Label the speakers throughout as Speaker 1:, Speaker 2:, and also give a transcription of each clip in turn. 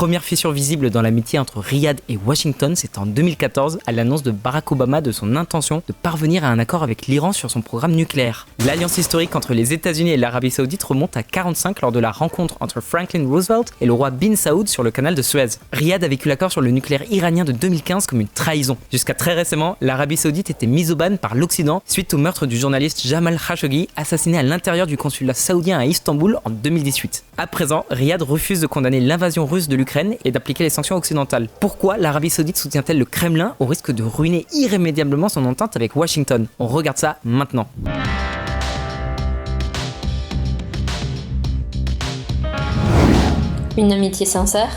Speaker 1: première fissure visible dans l'amitié entre Riyad et Washington, c'est en 2014, à l'annonce de Barack Obama de son intention de parvenir à un accord avec l'Iran sur son programme nucléaire. L'alliance historique entre les États-Unis et l'Arabie Saoudite remonte à 1945 lors de la rencontre entre Franklin Roosevelt et le roi bin Saoud sur le canal de Suez. Riyad a vécu l'accord sur le nucléaire iranien de 2015 comme une trahison. Jusqu'à très récemment, l'Arabie Saoudite était mise au ban par l'Occident suite au meurtre du journaliste Jamal Khashoggi, assassiné à l'intérieur du consulat saoudien à Istanbul en 2018. À présent, Riyad refuse de condamner l'invasion russe de l'Ukraine et d'appliquer les sanctions occidentales. Pourquoi l'Arabie Saoudite soutient-elle le Kremlin au risque de ruiner irrémédiablement son entente avec Washington? On regarde ça maintenant.
Speaker 2: Une amitié sincère.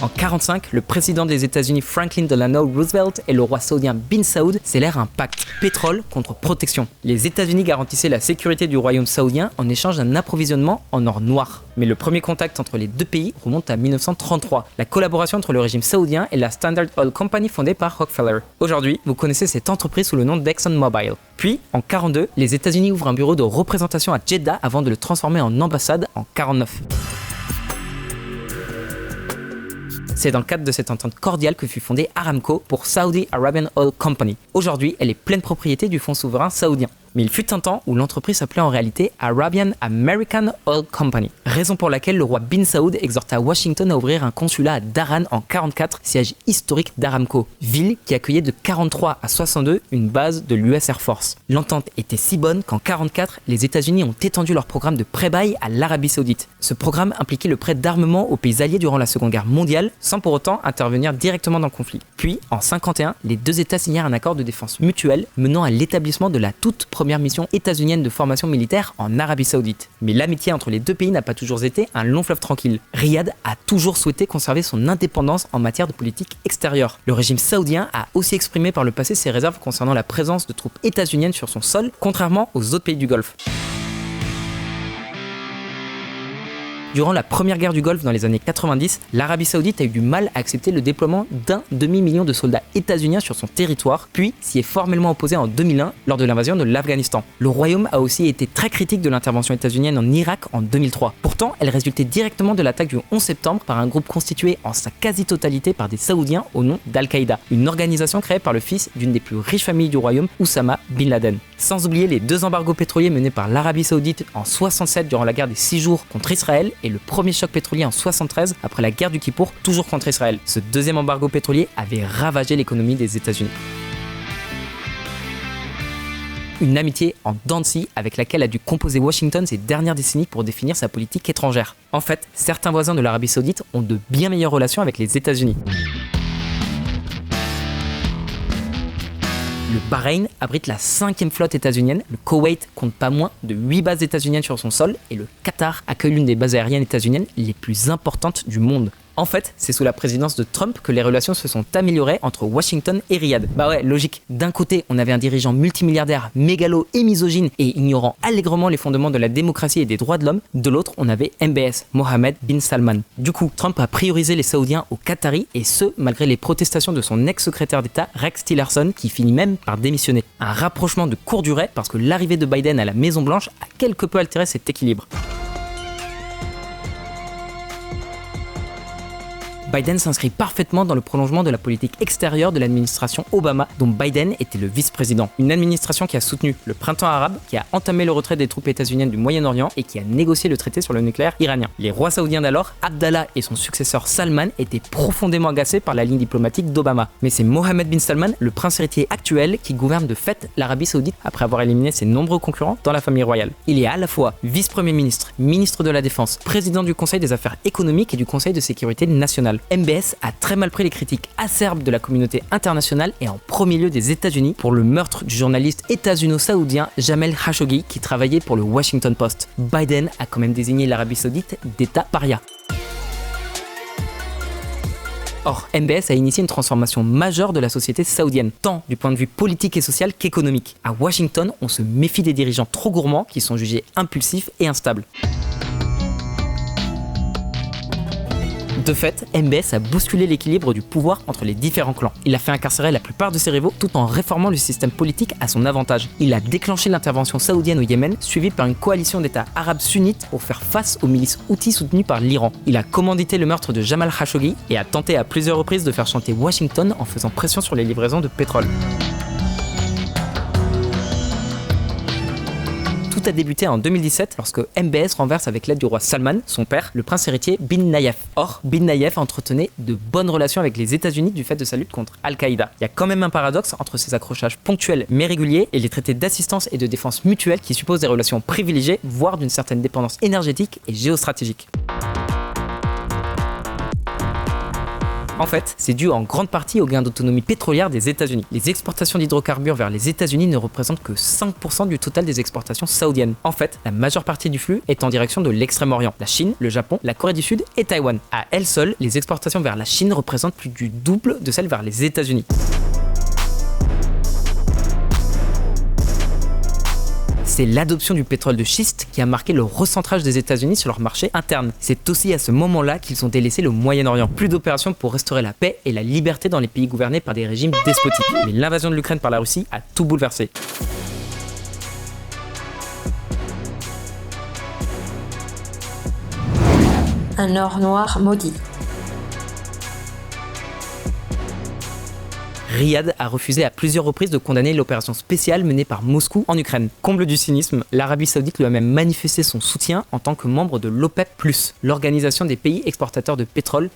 Speaker 1: En 1945, le président des États-Unis Franklin Delano Roosevelt et le roi saoudien bin Saoud scellèrent un pacte pétrole contre protection. Les États-Unis garantissaient la sécurité du royaume saoudien en échange d'un approvisionnement en or noir. Mais le premier contact entre les deux pays remonte à 1933, la collaboration entre le régime saoudien et la Standard Oil Company fondée par Rockefeller. Aujourd'hui, vous connaissez cette entreprise sous le nom d'ExxonMobil. Puis, en 1942, les États-Unis ouvrent un bureau de représentation à Jeddah avant de le transformer en ambassade en 1949. C'est dans le cadre de cette entente cordiale que fut fondée Aramco pour Saudi Arabian Oil Company. Aujourd'hui, elle est pleine propriété du fonds souverain saoudien. Mais il fut un temps où l'entreprise s'appelait en réalité Arabian American Oil Company. Raison pour laquelle le roi bin Saoud exhorta Washington à ouvrir un consulat à Dhahran en 1944, siège historique d'Aramco, ville qui accueillait de 1943 à 1962 une base de l'US Air Force. L'entente était si bonne qu'en 1944, les États-Unis ont étendu leur programme de prêt-bail à l'Arabie Saoudite. Ce programme impliquait le prêt d'armement aux pays alliés durant la Seconde Guerre mondiale, sans pour autant intervenir directement dans le conflit. Puis, en 1951, les deux États signèrent un accord de défense mutuelle menant à l'établissement de la toute première mission états-unienne de formation militaire en Arabie Saoudite. Mais l'amitié entre les deux pays n'a pas toujours été un long fleuve tranquille. Riyad a toujours souhaité conserver son indépendance en matière de politique extérieure. Le régime saoudien a aussi exprimé par le passé ses réserves concernant la présence de troupes états-uniennes sur son sol, contrairement aux autres pays du Golfe. Durant la première guerre du Golfe dans les années 90, l'Arabie Saoudite a eu du mal à accepter le déploiement d'un demi-million de soldats états-uniens sur son territoire, puis s'y est formellement opposé en 2001 lors de l'invasion de l'Afghanistan. Le royaume a aussi été très critique de l'intervention états-unienne en Irak en 2003. Pourtant, elle résultait directement de l'attaque du 11 septembre par un groupe constitué en sa quasi-totalité par des Saoudiens au nom d'Al-Qaïda, une organisation créée par le fils d'une des plus riches familles du royaume, Oussama Bin Laden. Sans oublier les deux embargos pétroliers menés par l'Arabie Saoudite en 67 durant la guerre des 6 jours contre Israël et le premier choc pétrolier en 73 après la guerre du Kippour, toujours contre Israël. Ce deuxième embargo pétrolier avait ravagé l'économie des États-Unis. Une amitié en dents de scie avec laquelle a dû composer Washington ces dernières décennies pour définir sa politique étrangère. En fait, certains voisins de l'Arabie Saoudite ont de bien meilleures relations avec les États-Unis. Le Bahreïn abrite la 5e flotte états-unienne, le Koweït compte pas moins de 8 bases états-uniennes sur son sol et le Qatar accueille l'une des bases aériennes états-uniennes les plus importantes du monde. En fait, c'est sous la présidence de Trump que les relations se sont améliorées entre Washington et Riyad. Bah ouais, logique. D'un côté, on avait un dirigeant multimilliardaire, mégalo et misogyne et ignorant allègrement les fondements de la démocratie et des droits de l'homme. De l'autre, on avait MBS, Mohammed bin Salman. Du coup, Trump a priorisé les Saoudiens aux Qataris et ce, malgré les protestations de son ex-secrétaire d'État, Rex Tillerson, qui finit même par démissionner. Un rapprochement de courte durée parce que l'arrivée de Biden à la Maison-Blanche a quelque peu altéré cet équilibre. Biden s'inscrit parfaitement dans le prolongement de la politique extérieure de l'administration Obama, dont Biden était le vice-président. Une administration qui a soutenu le printemps arabe, qui a entamé le retrait des troupes états-uniennes du Moyen-Orient et qui a négocié le traité sur le nucléaire iranien. Les rois saoudiens d'alors, Abdallah et son successeur Salman, étaient profondément agacés par la ligne diplomatique d'Obama. Mais c'est Mohammed bin Salman, le prince héritier actuel, qui gouverne de fait l'Arabie Saoudite après avoir éliminé ses nombreux concurrents dans la famille royale. Il est à la fois vice-premier ministre, ministre de la Défense, président du Conseil des affaires économiques et du Conseil de sécurité nationale. MBS a très mal pris les critiques acerbes de la communauté internationale et en premier lieu des États-Unis pour le meurtre du journaliste états-uno-saoudien Jamal Khashoggi qui travaillait pour le Washington Post. Biden a quand même désigné l'Arabie Saoudite d'État paria. Or, MBS a initié une transformation majeure de la société saoudienne, tant du point de vue politique et social qu'économique. À Washington, on se méfie des dirigeants trop gourmands qui sont jugés impulsifs et instables. De fait, MBS a bousculé l'équilibre du pouvoir entre les différents clans. Il a fait incarcérer la plupart de ses rivaux tout en réformant le système politique à son avantage. Il a déclenché l'intervention saoudienne au Yémen, suivie par une coalition d'États arabes sunnites pour faire face aux milices houthis soutenues par l'Iran. Il a commandité le meurtre de Jamal Khashoggi et a tenté à plusieurs reprises de faire chanter Washington en faisant pression sur les livraisons de pétrole. Tout a débuté en 2017 lorsque MBS renverse avec l'aide du roi Salman, son père, le prince héritier Bin Nayef. Or, Bin Nayef entretenait de bonnes relations avec les États-Unis du fait de sa lutte contre Al-Qaïda. Il y a quand même un paradoxe entre ces accrochages ponctuels mais réguliers et les traités d'assistance et de défense mutuelle qui supposent des relations privilégiées, voire d'une certaine dépendance énergétique et géostratégique. En fait, c'est dû en grande partie au gain d'autonomie pétrolière des États-Unis. Les exportations d'hydrocarbures vers les États-Unis ne représentent que 5% du total des exportations saoudiennes. En fait, la majeure partie du flux est en direction de l'Extrême-Orient, la Chine, le Japon, la Corée du Sud et Taïwan. À elles seules, les exportations vers la Chine représentent plus du double de celles vers les États-Unis. C'est l'adoption du pétrole de schiste qui a marqué le recentrage des États-Unis sur leur marché interne. C'est aussi à ce moment-là qu'ils ont délaissé le Moyen-Orient. Plus d'opérations pour restaurer la paix et la liberté dans les pays gouvernés par des régimes despotiques. Mais l'invasion de l'Ukraine par la Russie a tout bouleversé.
Speaker 2: Un or noir maudit.
Speaker 1: Riyad a refusé à plusieurs reprises de condamner l'opération spéciale menée par Moscou en Ukraine. Comble du cynisme, l'Arabie Saoudite lui a même manifesté son soutien en tant que membre de l'OPEP+, l'organisation des pays exportateurs de pétrole+.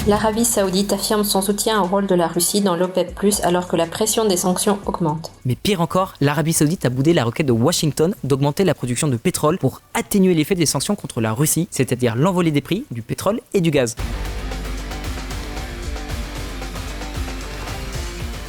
Speaker 2: L'Arabie Saoudite affirme son soutien au rôle de la Russie dans l'OPEP+, alors que la pression des sanctions augmente.
Speaker 1: Mais pire encore, l'Arabie Saoudite a boudé la requête de Washington d'augmenter la production de pétrole pour atténuer l'effet des sanctions contre la Russie, c'est-à-dire l'envolée des prix du pétrole et du gaz.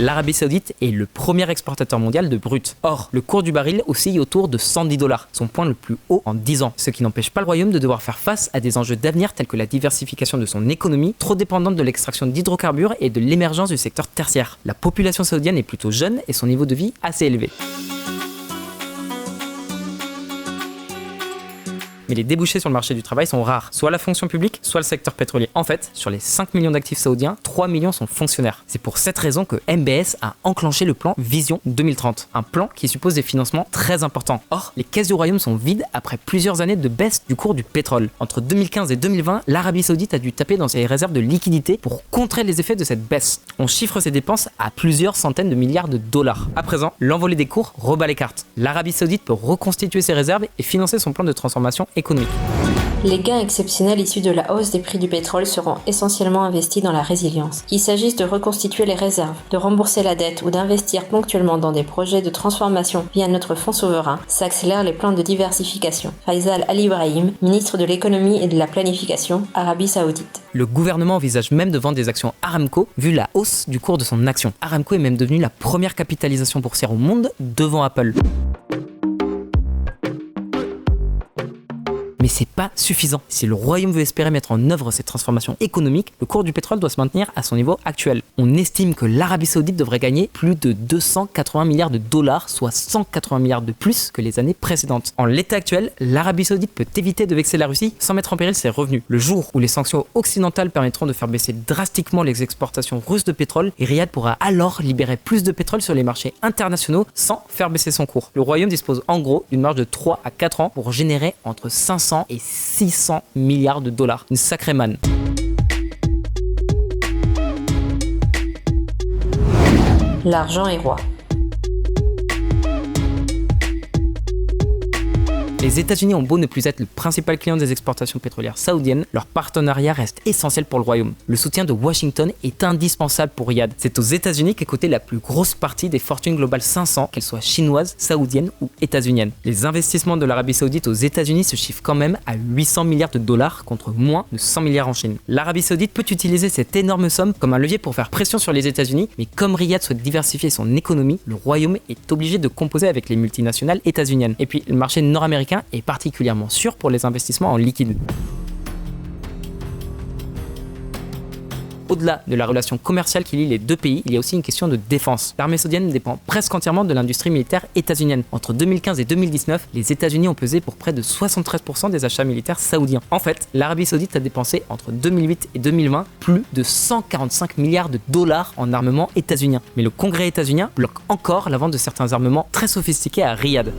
Speaker 1: L'Arabie Saoudite est le premier exportateur mondial de brut. Or, le cours du baril oscille autour de $110, son point le plus haut en 10 ans, ce qui n'empêche pas le royaume de devoir faire face à des enjeux d'avenir tels que la diversification de son économie, trop dépendante de l'extraction d'hydrocarbures et de l'émergence du secteur tertiaire. La population saoudienne est plutôt jeune et son niveau de vie assez élevé. Mais les débouchés sur le marché du travail sont rares, soit la fonction publique, soit le secteur pétrolier. En fait, sur les 5 millions d'actifs saoudiens, 3 millions sont fonctionnaires. C'est pour cette raison que MBS a enclenché le plan Vision 2030, un plan qui suppose des financements très importants. Or, les caisses du royaume sont vides après plusieurs années de baisse du cours du pétrole. Entre 2015 et 2020, l'Arabie Saoudite a dû taper dans ses réserves de liquidités pour contrer les effets de cette baisse. On chiffre ses dépenses à plusieurs centaines de milliards de dollars. À présent, l'envolée des cours rebat les cartes. L'Arabie Saoudite peut reconstituer ses réserves et financer son plan de transformation économique.
Speaker 2: Les gains exceptionnels issus de la hausse des prix du pétrole seront essentiellement investis dans la résilience. Qu'il s'agisse de reconstituer les réserves, de rembourser la dette ou d'investir ponctuellement dans des projets de transformation via notre fonds souverain, s'accélèrent les plans de diversification. Faisal Al-Ibrahim, ministre de l'économie et de la planification, Arabie Saoudite.
Speaker 1: Le gouvernement envisage même de vendre des actions Aramco vu la hausse du cours de son action. Aramco est même devenue la première capitalisation boursière au monde devant Apple. Mais c'est pas suffisant. Si le royaume veut espérer mettre en œuvre cette transformation économique, le cours du pétrole doit se maintenir à son niveau actuel. On estime que l'Arabie Saoudite devrait gagner plus de 280 milliards de dollars, soit 180 milliards de plus que les années précédentes. En l'état actuel, l'Arabie Saoudite peut éviter de vexer la Russie sans mettre en péril ses revenus. Le jour où les sanctions occidentales permettront de faire baisser drastiquement les exportations russes de pétrole, Riyad pourra alors libérer plus de pétrole sur les marchés internationaux sans faire baisser son cours. Le royaume dispose en gros d'une marge de 3 à 4 ans pour générer entre 500 et 600 milliards de dollars. Une sacrée manne.
Speaker 2: L'argent est roi.
Speaker 1: Les États-Unis ont beau ne plus être le principal client des exportations pétrolières saoudiennes, leur partenariat reste essentiel pour le royaume. Le soutien de Washington est indispensable pour Riyad. C'est aux États-Unis qu'est cotée la plus grosse partie des fortunes globales 500, qu'elles soient chinoises, saoudiennes ou états-uniennes. Les investissements de l'Arabie Saoudite aux États-Unis se chiffrent quand même à 800 milliards de dollars contre moins de 100 milliards en Chine. L'Arabie Saoudite peut utiliser cette énorme somme comme un levier pour faire pression sur les États-Unis, mais comme Riyad souhaite diversifier son économie, le royaume est obligé de composer avec les multinationales états-uniennes. Et puis le marché nord-américain est particulièrement sûr pour les investissements en liquide. Au-delà de la relation commerciale qui lie les deux pays, il y a aussi une question de défense. L'armée saoudienne dépend presque entièrement de l'industrie militaire états-unienne. Entre 2015 et 2019, les États-Unis ont pesé pour près de 73% des achats militaires saoudiens. En fait, l'Arabie saoudite a dépensé entre 2008 et 2020 plus de 145 milliards de dollars en armement états-unien. Mais le Congrès états-unien bloque encore la vente de certains armements très sophistiqués à Riyad.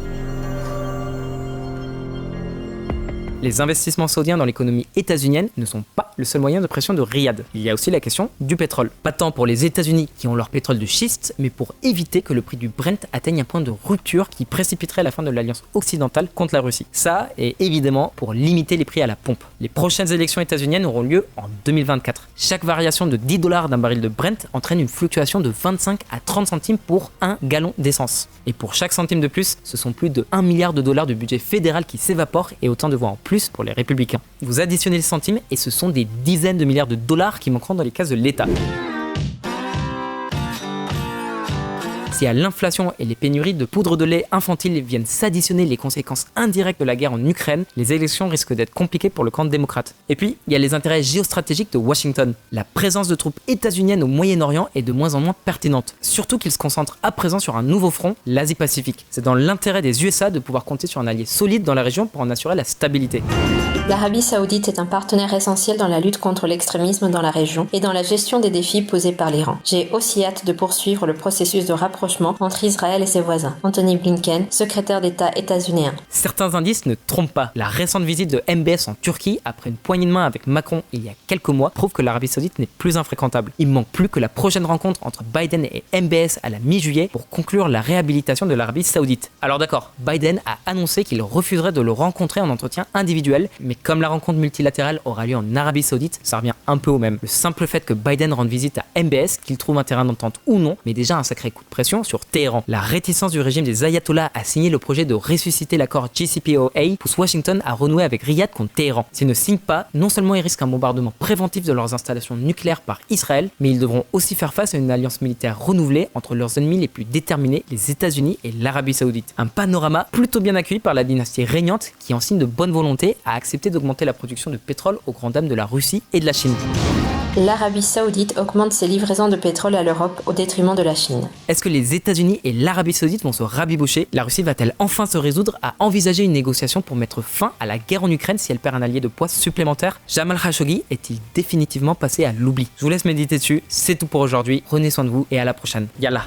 Speaker 1: Les investissements saoudiens dans l'économie états-unienne ne sont pas le seul moyen de pression de Riyad. Il y a aussi la question du pétrole. Pas tant pour les États-Unis qui ont leur pétrole de schiste, mais pour éviter que le prix du Brent atteigne un point de rupture qui précipiterait la fin de l'alliance occidentale contre la Russie. Ça, et évidemment pour limiter les prix à la pompe. Les prochaines élections états-uniennes auront lieu en 2024. Chaque variation de $10 d'un baril de Brent entraîne une fluctuation de 25 à 30 centimes pour un gallon d'essence. Et pour chaque centime de plus, ce sont plus de 1 milliard de dollars du budget fédéral qui s'évapore et autant de voix en plus pour les républicains. Vous additionnez les centimes et ce sont des dizaines de milliards de dollars qui manqueront dans les caisses de l'État. Si à l'inflation et les pénuries de poudre de lait infantile viennent s'additionner les conséquences indirectes de la guerre en Ukraine, les élections risquent d'être compliquées pour le camp démocrate. Et puis, il y a les intérêts géostratégiques de Washington. La présence de troupes états-uniennes au Moyen-Orient est de moins en moins pertinente, surtout qu'ils se concentrent à présent sur un nouveau front, l'Asie-Pacifique. C'est dans l'intérêt des USA de pouvoir compter sur un allié solide dans la région pour en assurer la stabilité.
Speaker 2: L'Arabie saoudite est un partenaire essentiel dans la lutte contre l'extrémisme dans la région et dans la gestion des défis posés par l'Iran. J'ai aussi hâte de poursuivre le processus de rapprochement entre Israël et ses voisins. Anthony Blinken, secrétaire d'État états-unien.
Speaker 1: Certains indices ne trompent pas. La récente visite de MBS en Turquie, après une poignée de main avec Macron il y a quelques mois, prouve que l'Arabie saoudite n'est plus infréquentable. Il ne manque plus que la prochaine rencontre entre Biden et MBS à la mi-juillet pour conclure la réhabilitation de l'Arabie saoudite. Alors d'accord, Biden a annoncé qu'il refuserait de le rencontrer en entretien individuel, mais comme la rencontre multilatérale aura lieu en Arabie saoudite, ça revient un peu au même. Le simple fait que Biden rende visite à MBS, qu'il trouve un terrain d'entente ou non, met déjà un sacré coup de pression sur Téhéran. La réticence du régime des ayatollahs à signer le projet de ressusciter l'accord JCPOA pousse Washington à renouer avec Riyad contre Téhéran. S'ils ne signent pas, non seulement ils risquent un bombardement préventif de leurs installations nucléaires par Israël, mais ils devront aussi faire face à une alliance militaire renouvelée entre leurs ennemis les plus déterminés, les États-Unis et l'Arabie saoudite. Un panorama plutôt bien accueilli par la dynastie régnante qui, en signe de bonne volonté, a accepté d'augmenter la production de pétrole aux grandes dames de la Russie et de la Chine.
Speaker 2: L'Arabie saoudite augmente ses livraisons de pétrole à l'Europe au détriment de la Chine.
Speaker 1: Est-ce que les États-Unis et l'Arabie saoudite vont se rabibocher? La Russie va-t-elle enfin se résoudre à envisager une négociation pour mettre fin à la guerre en Ukraine si elle perd un allié de poids supplémentaire? Jamal Khashoggi est-il définitivement passé à l'oubli? Je vous laisse méditer dessus, c'est tout pour aujourd'hui, prenez soin de vous et à la prochaine. Yallah.